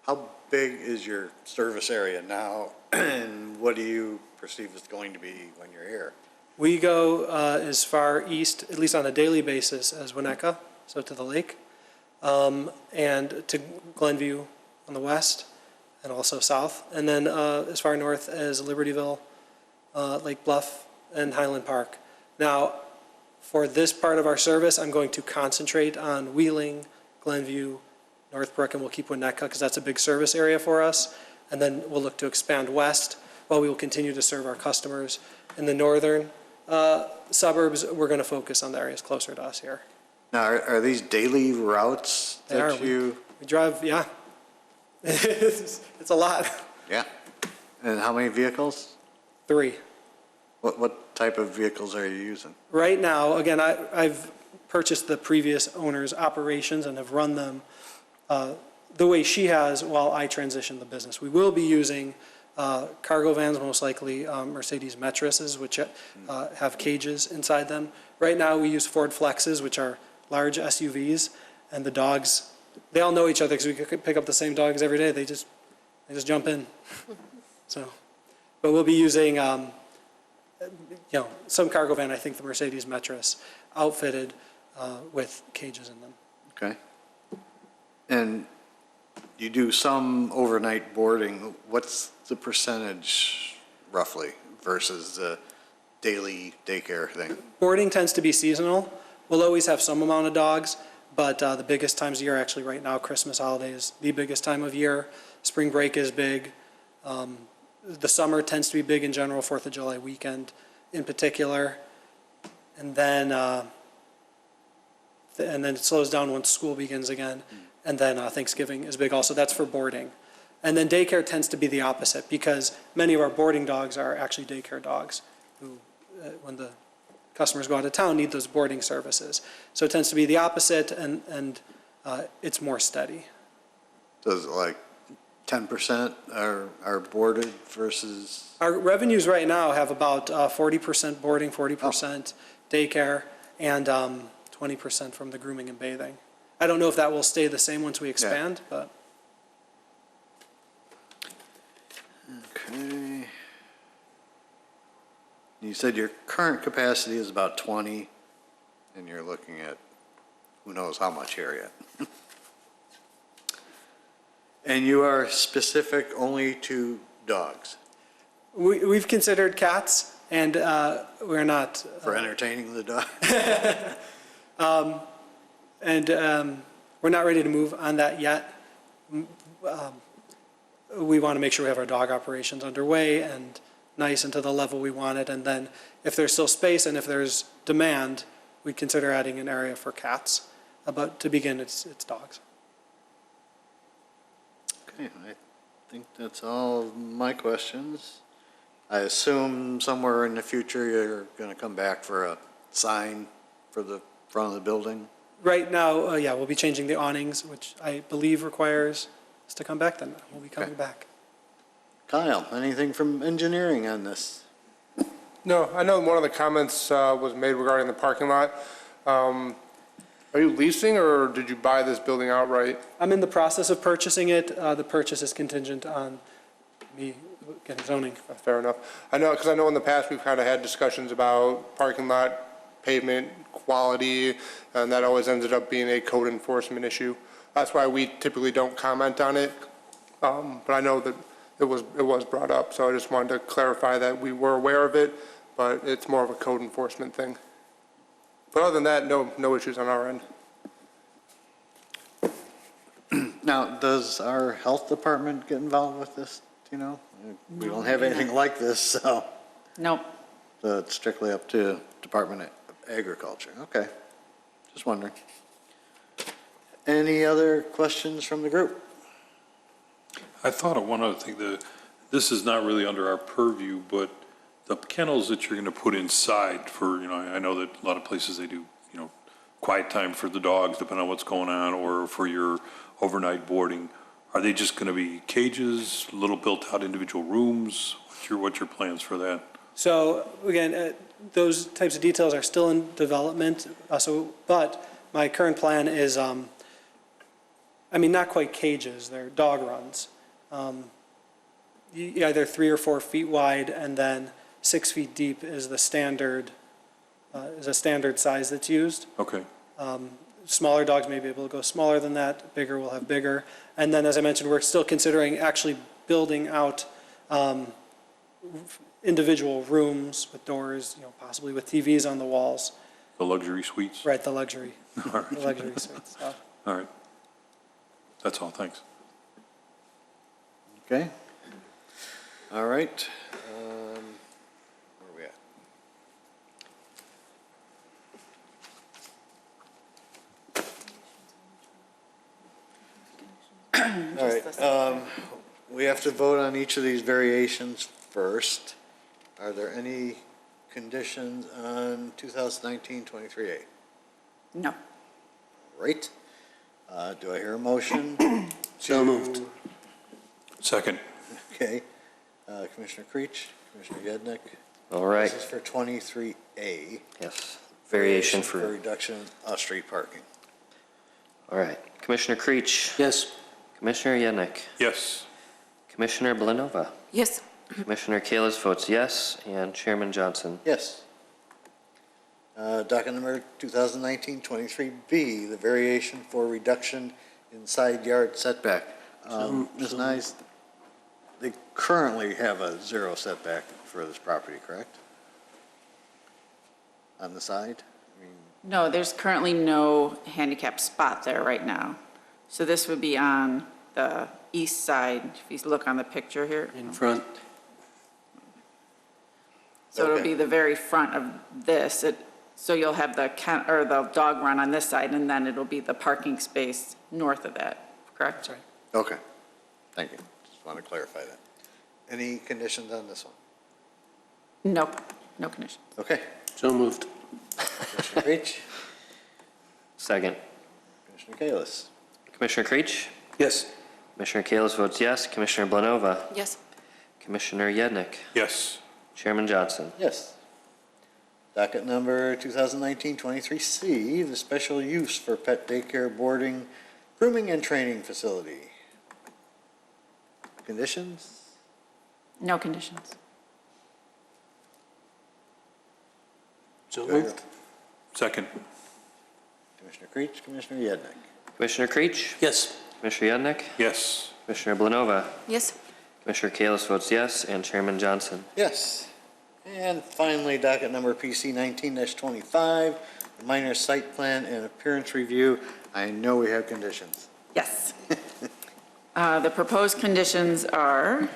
How big is your service area now, and what do you perceive it's going to be when you're here? We go as far east, at least on a daily basis, as Winnetka, so to the lake, and to Glenview on the west, and also south, and then as far north as Libertyville, Lake Bluff, and Highland Park. Now, for this part of our service, I'm going to concentrate on Wheeling, Glenview, Northbrook, and we'll keep Winnetka because that's a big service area for us. And then we'll look to expand west while we will continue to serve our customers. In the northern suburbs, we're going to focus on the areas closer to us here. Now, are these daily routes They are. that you? We drive, yeah. It's a lot. Yeah. And how many vehicles? 3. What type of vehicles are you using? Right now, again, I've purchased the previous owner's operations and have run them the way she has while I transition the business. We will be using cargo vans, most likely Mercedes Metruses, which have cages inside them. Right now, we use Ford Flexes, which are large SUVs, and the dogs, they all know each other because we could pick up the same dogs every day. They just jump in. So, but we'll be using, some cargo van. I think the Mercedes Metris, outfitted with cages in them. Okay. And you do some overnight boarding. What's the percentage roughly versus the daily daycare thing? Boarding tends to be seasonal. We'll always have some amount of dogs, but the biggest times of year, actually right now, Christmas holiday is the biggest time of year. Spring break is big. The summer tends to be big in general, 4th of July weekend in particular. And then it slows down once school begins again. And then Thanksgiving is big also. That's for boarding. And then daycare tends to be the opposite because many of our boarding dogs are actually daycare dogs who, when the customers go out of town, need those boarding services. So it tends to be the opposite, and it's more steady. Does like 10% are boarded versus? Our revenues right now have about 40% boarding, 40% daycare, and 20% from the grooming and bathing. I don't know if that will stay the same once we expand, but. Okay. You said your current capacity is about 20, and you're looking at who knows how much here yet. And you are specific only to dogs? We've considered cats, and we're not. For entertaining the dog? We're not ready to move on that yet. We want to make sure we have our dog operations underway and nice and to the level we want it. And then if there's still space and if there's demand, we'd consider adding an area for cats. But to begin, it's dogs. Okay, I think that's all of my questions. I assume somewhere in the future you're going to come back for a sign for the front of the building? Right now, we'll be changing the awnings, which I believe requires us to come back then. We'll be coming back. Kyle, anything from engineering on this? No, I know one of the comments was made regarding the parking lot. Are you leasing or did you buy this building outright? I'm in the process of purchasing it. The purchase is contingent on me getting zoning. Fair enough. I know, because I know in the past we've kind of had discussions about parking lot, pavement, quality, and that always ended up being a code enforcement issue. That's why we typically don't comment on it. But I know that it was brought up, so I just wanted to clarify that we were aware of it. but it's more of a code enforcement thing. But other than that, no issues on our end. Now, does our health department get involved with this, do you know? We don't have anything like this, so Nope. it's strictly up to Department of Agriculture. Okay, just wondering. Any other questions from the group? I thought of one other thing, this is not really under our purview, but the kennels that you're gonna put inside for, I know that a lot of places they do, quiet time for the dogs, depending on what's going on, or for your overnight boarding. Are they just gonna be cages, little built-out individual rooms? What's your plans for that? So again, those types of details are still in development, but my current plan is, not quite cages, they're dog runs. Either 3 or 4 feet wide, and then 6 feet deep is the standard, is a standard size that's used. Okay, Smaller dogs may be able to go smaller than that, bigger will have bigger. And then, as I mentioned, we're still considering actually building out individual rooms with doors, possibly with TVs on the walls. the luxury suites? Right, the luxury All right, suite stuff. all right. That's all, thanks. Okay. All right. Where are we at? All right, we have to vote on each of these variations first. Are there any conditions on 2019-23A? No. Right. Do I hear a motion? So moved. Second, Okay. Commissioner Creech, Commissioner Yednick. All right, This is for 23A. yes. Variation For for, reduction of off-street parking. all right. Commissioner Creech. Yes. Commissioner Yednick. yes. Commissioner Blanova. Yes. Commissioner Kalis votes yes, and Chairman Johnson. Yes. Docket number 2019-23B, the variation for reduction in side yard setback. Ms. Nyes, they currently have a 0 setback for this property, correct? On the side? I mean, No, there's currently no handicap spot there right now. So this would be on the east side, if you look on the picture here. In front. So it'll Okay. be the very front of this. So you'll have the dog run on this side, and then it'll be the parking space north of that, correct? That's right. Okay, thank you. Just want to clarify that. Any conditions on this one? Nope, no condition. Okay. So moved. Commissioner Creech, Second. Commissioner Kalis. Commissioner Creech. Yes. Commissioner Kalis votes yes. Commissioner Blanova. Yes. Commissioner Yednick. Yes. Chairman Johnson. Yes. Docket number 2019-23C, the special use for pet daycare boarding, grooming and training facility. Conditions? No conditions. So Do I hear- moved. Second, Commissioner Creech, Commissioner Yednick. Commissioner Creech. Yes. Commissioner Yednick. yes. Commissioner Blanova. Yes. Commissioner Kalis votes yes, and Chairman Johnson. Yes. And finally, docket number PC 19-25, the minor site plan and appearance review. I know we have conditions. Yes. The proposed conditions are,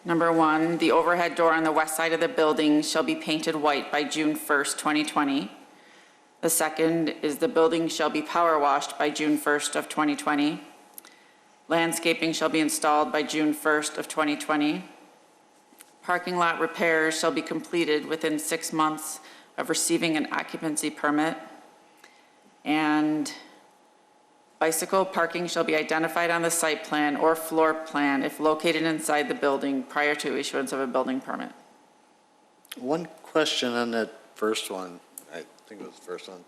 number 1, the overhead door on the west side of the building shall be painted white by June 1st, 2020. The second is the building shall be power washed by June 1st of 2020. Landscaping shall be installed by June 1st of 2020. Parking lot repairs shall be completed within 6 months of receiving an occupancy permit. And bicycle parking shall be identified on the site plan or floor plan if located inside the building prior to issuance of a building permit. One question on that first one, I think it was the first one.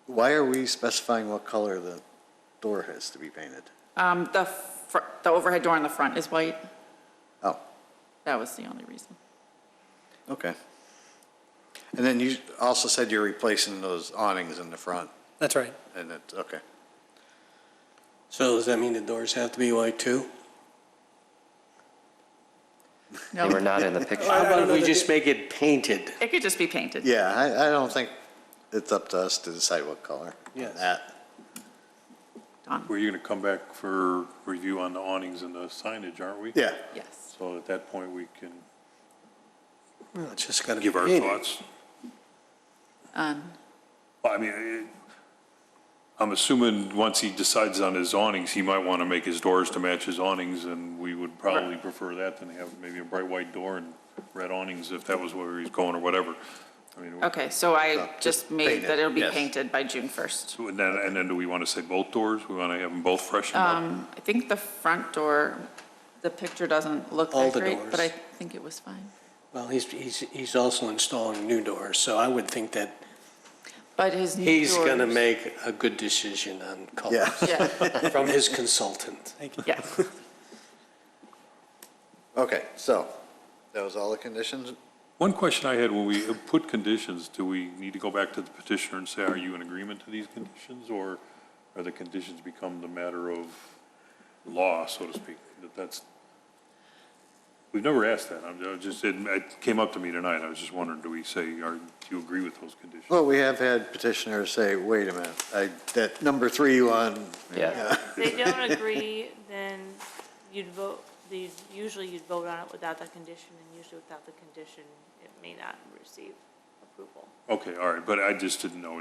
Why are we specifying what color the door has to be painted? The overhead door on the front is white. Oh, That was the only reason. okay. And then you also said you're replacing those awnings in the front, That's right. and it's, okay. So does that mean the doors have to be white too? They were not in the picture. How about we just make it painted? It could just be painted. Yeah, I don't think it's up to us to decide what color. on Yes. That. Dawn? Were you going to come back for review on the awnings and the signage, aren't we? Yeah, Yes. So at that point, we can Well, it's just got to be give our painted. thoughts. On, Well, I mean, I'm assuming once he decides on his awnings, he might want to make his doors to match his awnings, and we would probably prefer that than have maybe a bright white door and red awnings if that was where he's going or whatever. I mean, okay, so I just just made paint it, that it'll be yes. painted by June 1st. and then do we want to say both doors? We want to have them both freshened up? I think the front door, the picture doesn't look All that the great, but I doors. think it was fine. Well, he's also installing new doors, so I would think that But his new he's going to doors- make a good decision on colors yeah. Yeah, from his consultant. Thank you. yeah. Okay, so that was all the conditions? One question I had, when we put conditions, do we need to go back to the petitioner and say, are you in agreement to these conditions? Or are the conditions become the matter of law, so to speak? We've never asked that. It came up to me tonight. I was just wondering, do we say, do you agree with those conditions? Well, we have had petitioners say, wait a minute, that number 3 one. Yeah. If they don't agree, then usually you'd vote on it without that condition, and usually without the condition, it may not receive approval. Okay, all right, but I just didn't know.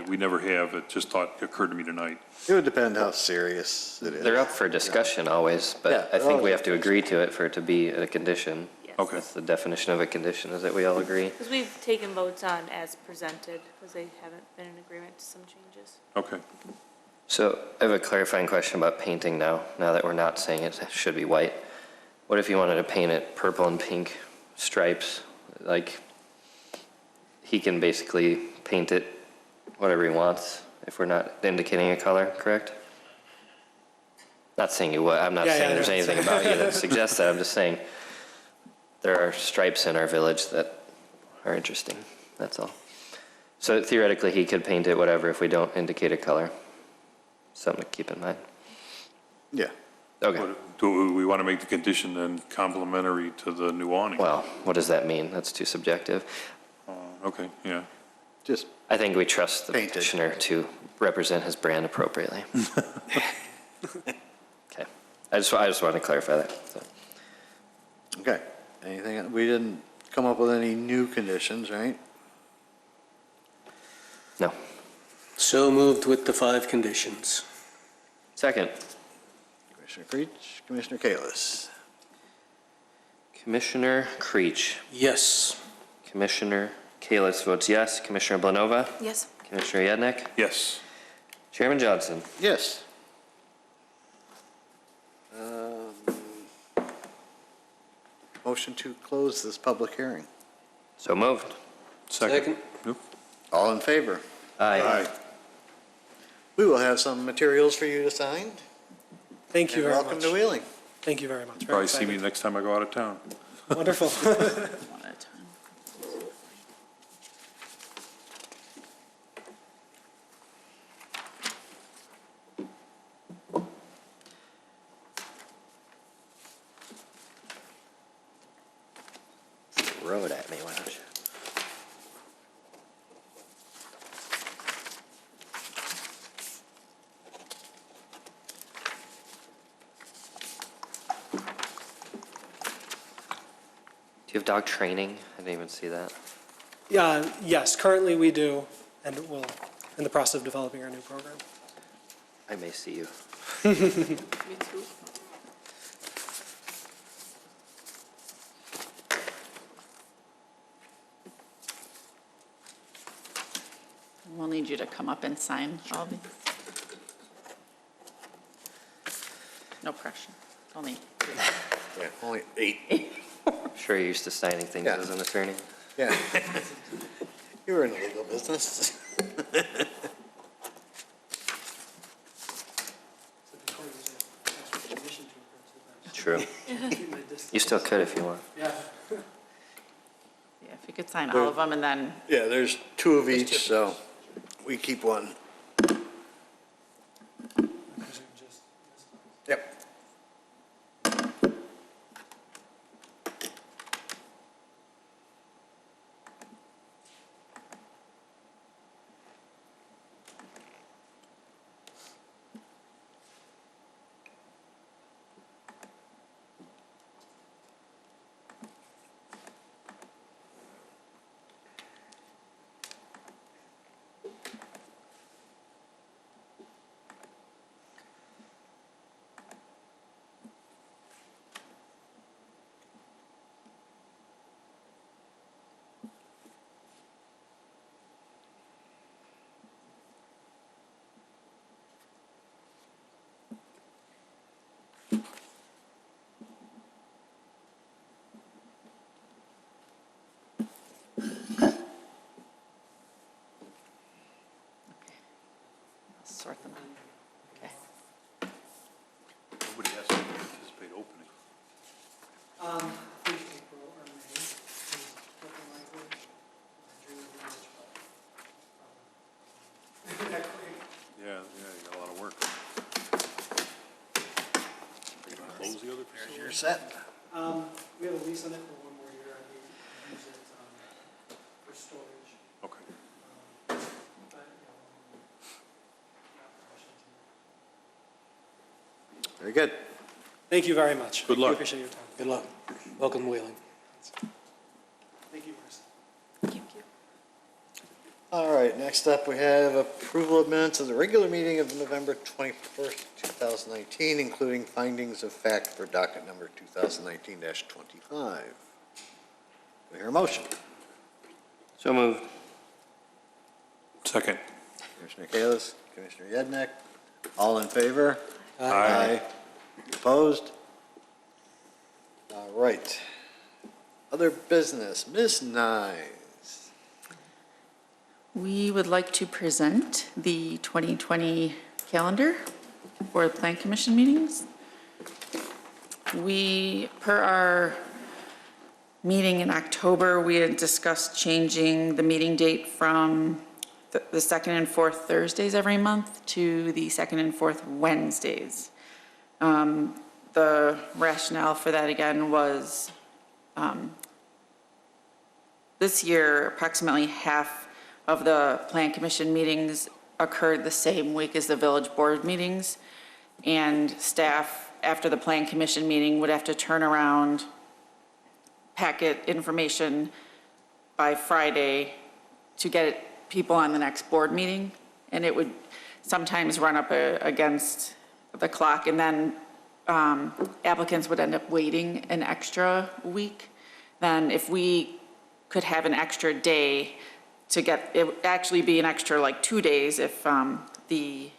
We never have. It just occurred to me tonight. It would depend how serious it is. They're up for discussion always, but Yeah, I think we always have to agree to it for it to be a condition. Yes. Okay. That's the definition of a condition, is that we all agree. Because we've taken votes on as presented, because they haven't been in agreement to some changes. Okay. So I have a clarifying question about painting now that we're not saying it should be white. What if you wanted to paint it purple and pink stripes? Like, he can basically paint it whatever he wants if we're not indicating a color, correct? Not saying you would, I'm not Yeah, saying yeah, there's no. anything about you that suggests that, I'm just saying there are stripes in our village that are interesting, that's all. So theoretically, he could paint it whatever if we don't indicate a color. Something to keep in mind. Yeah. Okay, Do we want to make the condition then complementary to the new awning? well, what does that mean? That's too subjective. Okay, yeah. Just, I think we trust the Painted. petitioner to represent his brand appropriately. Okay, I just wanted to clarify that. So. okay. Anything, we didn't come up with any new conditions, right? No. So moved with the 5 conditions. Second, Commissioner Creech, Commissioner Kalis. Commissioner Creech. Yes. Commissioner Kalis votes yes. Commissioner Blanova? Yes. Commissioner Yednick? Yes. Chairman Johnson? Yes. Motion to close this public hearing. So moved. Second. Yep. All in favor? Aye. We will have some materials for you to sign. Thank you And very welcome much. to Wheeling. Thank you very much. Very Probably see me excited. next time I go out of town. Wonderful. One at a time. Throw it at me, why don't you? Do you have dog training? I didn't even see that. Yeah, yes, currently we do, and we'll, in the process of developing our new program. I may see you. Me too. We'll need you to come up and sign all these. No pressure. Only, Yeah, only 8. Sure you're used to signing things Yeah. as an attorney. Yeah. You were in the legal business. True. You still could if you want. yeah, if you could sign all of them and then, Yeah, there's 2 of There's each, 2. so we keep one. Yep. sort them out. Okay. Nobody has to anticipate opening. I think April or May is looking likely. June would be much better. Yeah, you got a lot of work. Are you gonna close the other facility? You're set. We have a lease on it for 1 more year, and we use it for storage. Okay. But, yeah, not professional. Very good. Thank you very much. Good luck. We appreciate your time. Good luck. Welcome to Wheeling. Thank you, Marissa. Thank you. All right, next up, we have approval of minutes of the regular meeting of November 21st, 2019, including findings of fact for docket number 2019-25. Do I hear a motion? So moved. Second. Commissioner Kalis, Commissioner Yednek, all in favor? Aye. Opposed? All right. Other business, Ms. Nye. We would like to present the 2020 calendar for the Plan Commission meetings. Per our meeting in October, we had discussed changing the meeting date from the second and fourth Thursdays every month to the second and fourth Wednesdays. The rationale for that again was this year, approximately half of the Plan Commission meetings occurred the same week as the village board meetings. And staff, after the Plan Commission meeting, would have to turn around packet information by Friday to get people on the next board meeting. And it would sometimes run up against the clock. And then applicants would end up waiting an extra week. Then if we could have an extra day to get, it would actually be an extra like 2 days if the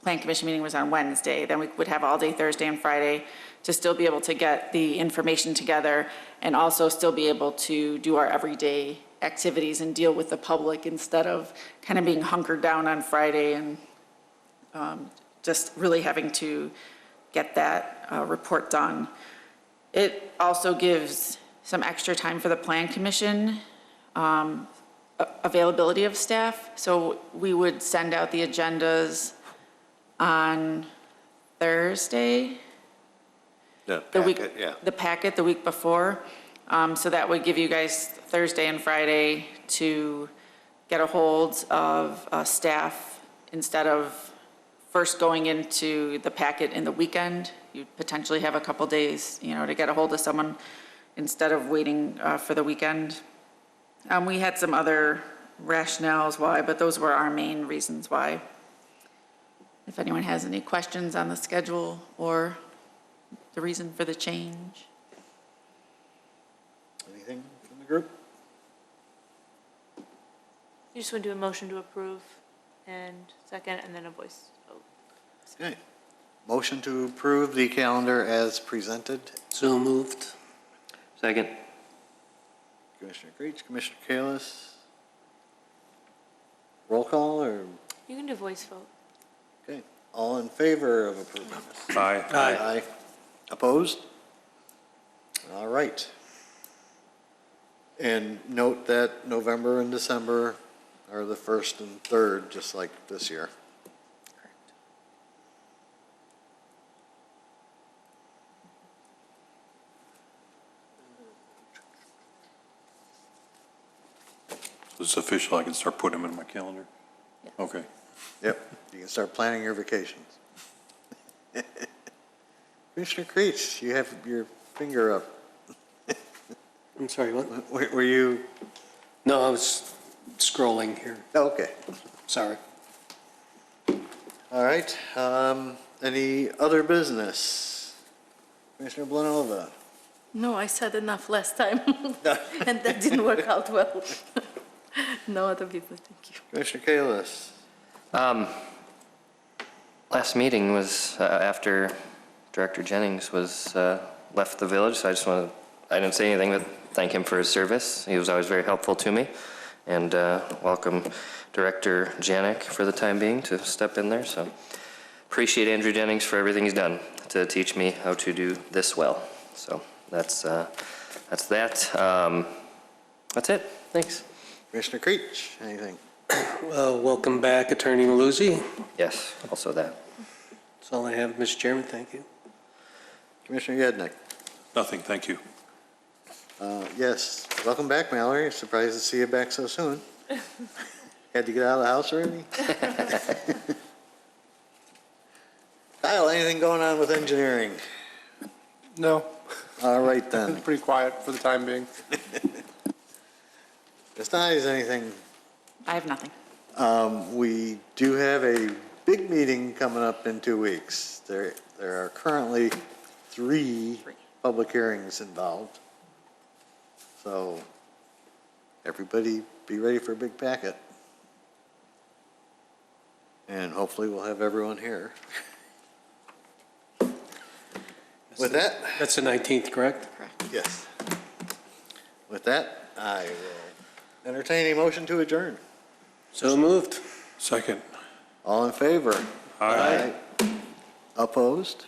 Plan Commission meeting was on Wednesday, then we would have all day Thursday and Friday to still be able to get the information together and also still be able to do our everyday activities and deal with the public instead of kind of being hunkered down on Friday and just really having to get that report done. It also gives some extra time for the Plan Commission, availability of staff. So we would send out the agendas on Thursday. The week, packet, yeah. the packet the week before. So that would give you guys Thursday and Friday to get a hold of staff instead of first going into the packet in the weekend. You'd potentially have a couple days, to get a hold of someone instead of waiting for the weekend. We had some other rationales why, but those were our main reasons why. If anyone has any questions on the schedule or the reason for the change. Anything from the group? You just want to do a motion to approve and second, and then a voice vote. Okay. Motion to approve the calendar as presented. So moved. Second. Commissioner Creech, Commissioner Kalis. Roll call or, You can do voice vote. okay, all in favor of approving this? Aye. Aye. Opposed? All right. And note that November and December are the first and third, just like this year. So it's official, I can start putting them in my calendar? Yes. Okay. Yep, you can start planning your vacations. Commissioner Creech, you have your finger up. I'm sorry, what? Were you, No, I was scrolling here. oh, okay. Sorry. All right, any other business? Commissioner Blanova? No, I said enough last time, and that didn't work out well. No other business, thank you. Commissioner Kalis? Last meeting was after Director Jennings was left the village, so I didn't say anything but thank him for his service. He was always very helpful to me. And welcome Director Janik for the time being to step in there. So appreciate Andrew Jennings for everything he's done to teach me how to do this well. So that's that. That's it. Thanks. Commissioner Creech, anything? Welcome back, Attorney Maluzzi. Yes, also that. That's all I have, Mr. Chairman. Thank you. Commissioner Yednick? Nothing, thank you. Yes, welcome back, Mallory. Surprised to see you back so soon. Had to get out of the house already? Kyle, anything going on with engineering? No, All right then. pretty quiet for the time being. Ms. Nyes, anything? I have nothing. We do have a big meeting coming up in 2 weeks. There are currently three public hearings involved. So everybody be ready for a big packet. And hopefully we'll have everyone here. With that? That's the 19th, correct? Correct. Yes. With that, I will entertain a motion to adjourn. So moved. Second. All in favor? Aye. Opposed?